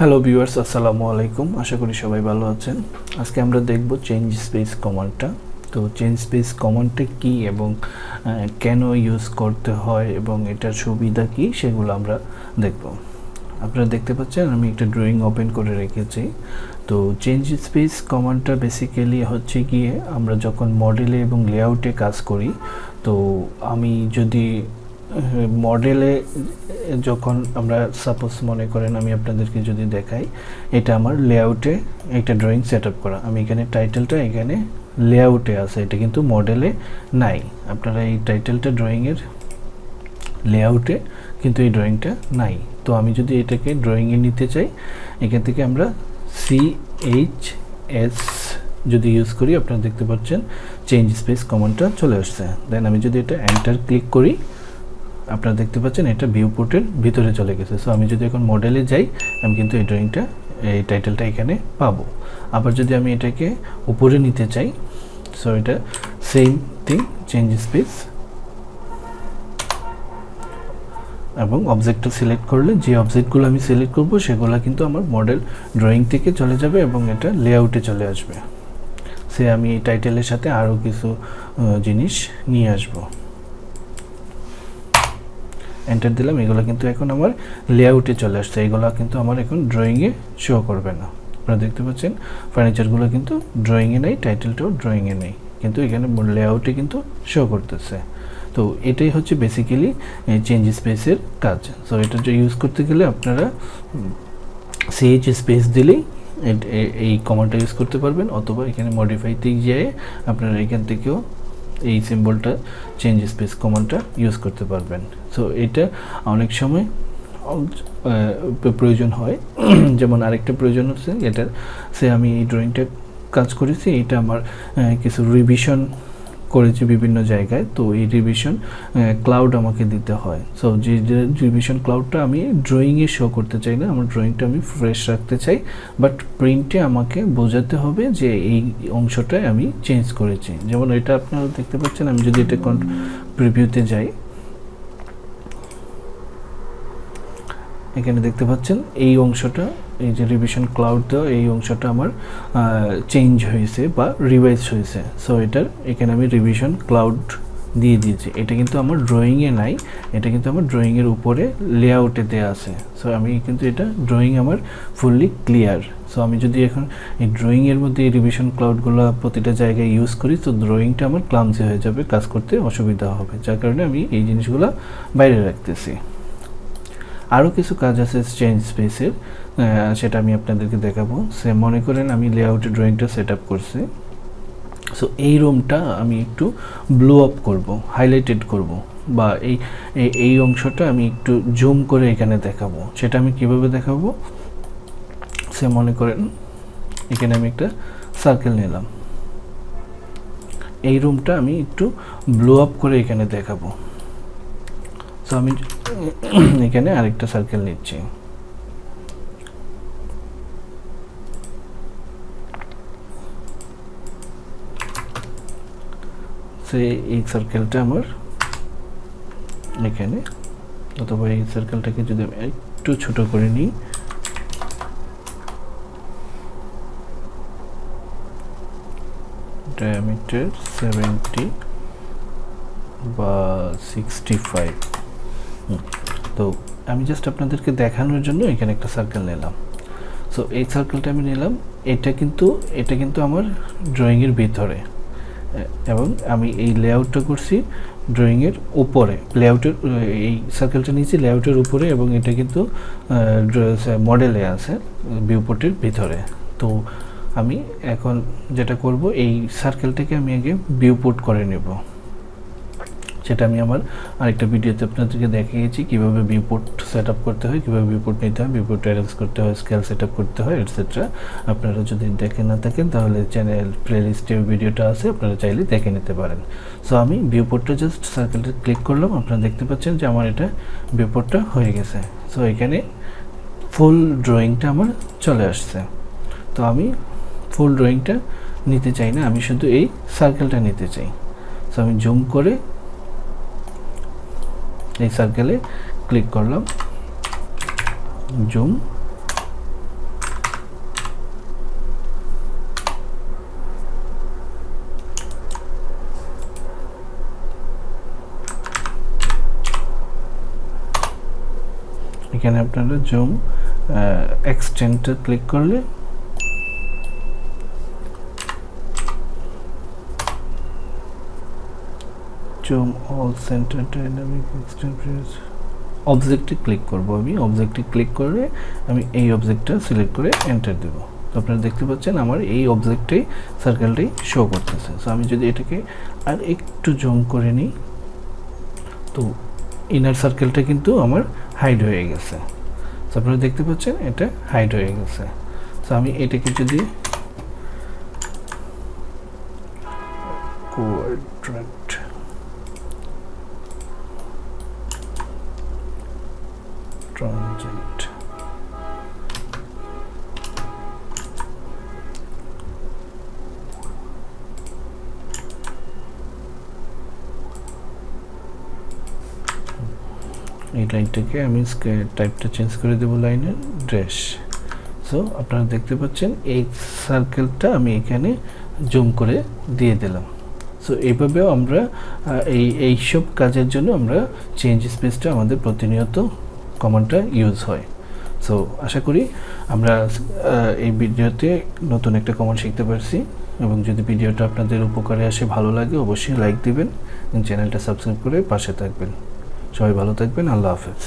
Hello viewers, আসসালামু আলাইকুম। আশা করি সবাই ভালো আছেন। আজকে আমরা দেখব চেঞ্জ স্পেস কমান্ডটা। তো চেঞ্জ স্পেস কমান্ডটা কী এবং কেন ইউজ করতে হয় এবং এটার সুবিধা কী সেগুলো আমরা দেখব। আপনারা দেখতে পাচ্ছেন আমি একটা ড্রয়িং ওপেন করে রেখেছি। তো চেঞ্জ স্পেস কমান্ডটা বেসিক্যালি হচ্ছে গিয়ে আমরা যখন মডেলে এবং লেআউটে কাজ করি, তো আমি যদি মডেলে যখন আমরা সাপোজ মনে করেন আমি আপনাদেরকে যদি দেখাই, এটা আমার লেআউটে একটা ড্রয়িং সেট আপ করা। আমি এখানে টাইটেলটা এখানে লেআউটে আছে, এটা কিন্তু মডেলে নাই। আপনারা এই টাইটেলটা ড্রয়িংয়ের লেআউটে, কিন্তু এই ড্রয়িংটা নাই। তো আমি যদি এটাকে ড্রয়িংয়ে নিতে চাই, এখান থেকে আমরা CHS যদি ইউজ করি, আপনারা দেখতে পাচ্ছেন চেঞ্জ স্পেস কমান্ডটা চলে আসছে। দেন আমি যদি এটা এন্টার ক্লিক করি, আপনারা দেখতে পাচ্ছেন এটা ভিউ পোর্টের ভিতরে চলে গেছে। সো আমি যদি এখন মডেলে যাই, আমি কিন্তু এই ড্রয়িংটা, এই টাইটেলটা এখানে পাবো। আবার যদি আমি এটাকে উপরে নিতে চাই, সো এটা সেম থিং, চেঞ্জ স্পেস এবং অবজেক্টটা সিলেক্ট করলে যে অবজেক্টগুলো আমি সিলেক্ট করব সেগুলো কিন্তু আমার মডেল ড্রয়িং থেকে চলে যাবে এবং এটা লেআউটে চলে আসবে। সে আমি এই টাইটেলের সাথে আরও কিছু জিনিস নিয়ে আসবো। এন্টার দিলাম, এগুলো কিন্তু এখন আমার লেআউটে চলে আসছে। এগুলো কিন্তু আমার এখন ড্রয়িংয়ে শো করবে না। আপনারা দেখতে পাচ্ছেন ফার্নিচারগুলো কিন্তু ড্রয়িংয়ে নেই, টাইটেলটাও ড্রয়িংয়ে নেই, কিন্তু এখানে লেআউটে কিন্তু শো করতেছে। তো এটাই হচ্ছে বেসিক্যালি চেঞ্জ স্পেসের কাজ। সো এটা ইউজ করতে গেলে আপনারা CH স্পেস দিলেই এই কমান্ডটা ইউজ করতে পারবেন, অথবা এখানে মডিফাইতে গিয়ে আপনারা এখান থেকেও এই সিম্বলটা চেঞ্জ স্পেস কমান্ডটা ইউজ করতে পারবেন। সো এটা অনেক সময় প্রয়োজন হয়। যেমন আরেকটা প্রয়োজন হচ্ছে, এটা আমি এই ড্রয়িংটা কাজ করেছি, এটা আমার কিছু রিভিশন করেছি বিভিন্ন জায়গায়। তো এই রিভিশন ক্লাউড আমাকে দিতে হয়। সো যে রিভিশন ক্লাউডটা আমি ড্রয়িংয়ে শো করতে চাই না, আমার ড্রয়িংটা আমি ফ্রেশ রাখতে চাই, বাট প্রিন্টে আমাকে বোঝাতে হবে যে এই অংশটায় আমি চেঞ্জ করেছি। যেমন এটা আপনারা দেখতে পাচ্ছেন, আমি যদি এটা প্রিভিউতে যাই, এখানে দেখতে পাচ্ছেন এই অংশটা, এই যে রিভিশন ক্লাউড দেওয়া এই অংশটা আমার চেঞ্জ হয়েছে বা রিভাইজ হয়েছে। সো এটার এখানে আমি রিভিশন ক্লাউড দিয়ে দিয়েছি। এটা কিন্তু আমার ড্রয়িংয়ে নাই, এটা কিন্তু আমার ড্রয়িংয়ের উপরে লেআউটে দেওয়া আছে। সো আমি কিন্তু এটা ড্রয়িং আমার ফুললি ক্লিয়ার। সো আমি যদি এখন এই ড্রয়িংয়ের মধ্যে এই রিভিশন ক্লাউডগুলো প্রতিটা জায়গায় ইউজ করি, তো ড্রয়িংটা আমার ক্লামজি হয়ে যাবে, কাজ করতে অসুবিধা হবে, যার কারণে আমি এই জিনিসগুলো বাইরে রাখতেছি। আরও কিছু কাজ আছে চেঞ্জ স্পেসের, সেটা আমি আপনাদেরকে দেখাবো। সে মনে করেন আমি লেআউটে ড্রয়িংটা সেট আপ করছি। সো এই রুমটা আমি একটু ব্লু আপ করব, হাইলাইটেড করব, বা এই অংশটা আমি একটু জুম করে এখানে দেখাবো। সেটা আমি কিভাবে দেখাবো? সে মনে করেন এখানে আমি একটা সার্কেল নিলাম, এই রুমটা আমি একটু ব্লু আপ করে এখানে দেখাবো। সো আমি এখানে আরেকটা সার্কেল নিচ্ছি, এই সার্কেলটা আমার এখানে, অথবা এই সার্কেলটাকে যদি আমি একটু ছোট করে নিই, ডায়ামিটার 70 বা 65। তো আমি জাস্ট আপনাদেরকে দেখানোর জন্য এখানে একটা সার্কেল নিলাম। সো এই সার্কেলটা আমি নিলাম, এটা কিন্তু আমার ড্রয়িংয়ের ভিতরে, এবং আমি এই লেআউটটা করছি ড্রয়িংয়ের উপরে। লেআউটের এই সার্কেলটা নিয়েছি লেআউটের উপরে, এবং এটা কিন্তু মডেলে আছে ভিউপোর্টের ভিতরে। তো আমি এখন যেটা করব, এই সার্কেলটাকে আমি আগে ভিউপোর্ট করে নেব। সেটা আমি আমার আরেকটা ভিডিওতে আপনাদেরকে দেখিয়েছি কীভাবে ভিউপোর্ট সেট আপ করতে হয়, কীভাবে ভিউপোর্ট নিতে হয়, ভিউপোর্ট অ্যারেঞ্জ করতে হয়, স্কেল সেট আপ করতে হয়, এটসেট্রা। আপনারা যদি দেখে না থাকেন তাহলে চ্যানেল প্লেলিস্টে ভিডিওটা আছে, আপনারা চাইলে দেখে নিতে পারেন। সো আমি ভিউপোর্টটা জাস্ট সার্কেলটা ক্লিক করলাম, আপনারা দেখতে পাচ্ছেন যে আমার এটা ভিউপোর্টটা হয়ে গেছে। সো এখানে ফুল ড্রয়িংটা আমার চলে আসছে। তো আমি ফুল ড্রয়িংটা নিতে চাই না, আমি শুধু এই সার্কেলটা নিতে চাই। সো আমি জুম করে এই সার্কেলে ক্লিক করলাম, জুম, এখানে আপনারা জুম এক্সটেন্ডটা ক্লিক করলে zoom all centre dynamic extend অবজেক্টে ক্লিক করব। আমি অবজেক্টে ক্লিক করে আমি এই অবজেক্টটা সিলেক্ট করে এন্টার দেব। তো আপনারা দেখতে পাচ্ছেন আমার এই অবজেক্টেই সার্কেলটাই শো করতেছে। সো আমি যদি এটাকে আর একটু জুম করে নিই, তো ইনার সার্কেলটা কিন্তু আমার হাইড হয়ে গেছে। সো আপনারা দেখতে পাচ্ছেন এটা হাইড হয়ে গেছে। সো আমি এটাকে যদি কোয়াড্রেন্ট ট্রানজেন্ট এই লাইনটাকে আমি টাইপটা চেঞ্জ করে দেবো লাইনের ড্যাশ। সো আপনারা দেখতে পাচ্ছেন এই সার্কেলটা আমি এখানে জুম করে দিয়ে দিলাম। সো এইভাবেও আমরা এইসব কাজের জন্য আমরা চেঞ্জ স্পেসটা আমাদের প্রতিনিয়ত কমান্ডটা ইউজ হয়। সো আশা করি আমরা এই ভিডিওতে নতুন একটা কমান্ড শিখতে পারছি, এবং যদি ভিডিওটা আপনাদের উপকারে আসে, ভালো লাগে, অবশ্যই লাইক দিবেন এবং চ্যানেলটা সাবস্ক্রাইব করে পাশে থাকবেন। সবাই ভালো থাকবেন। আল্লাহ হাফেজ।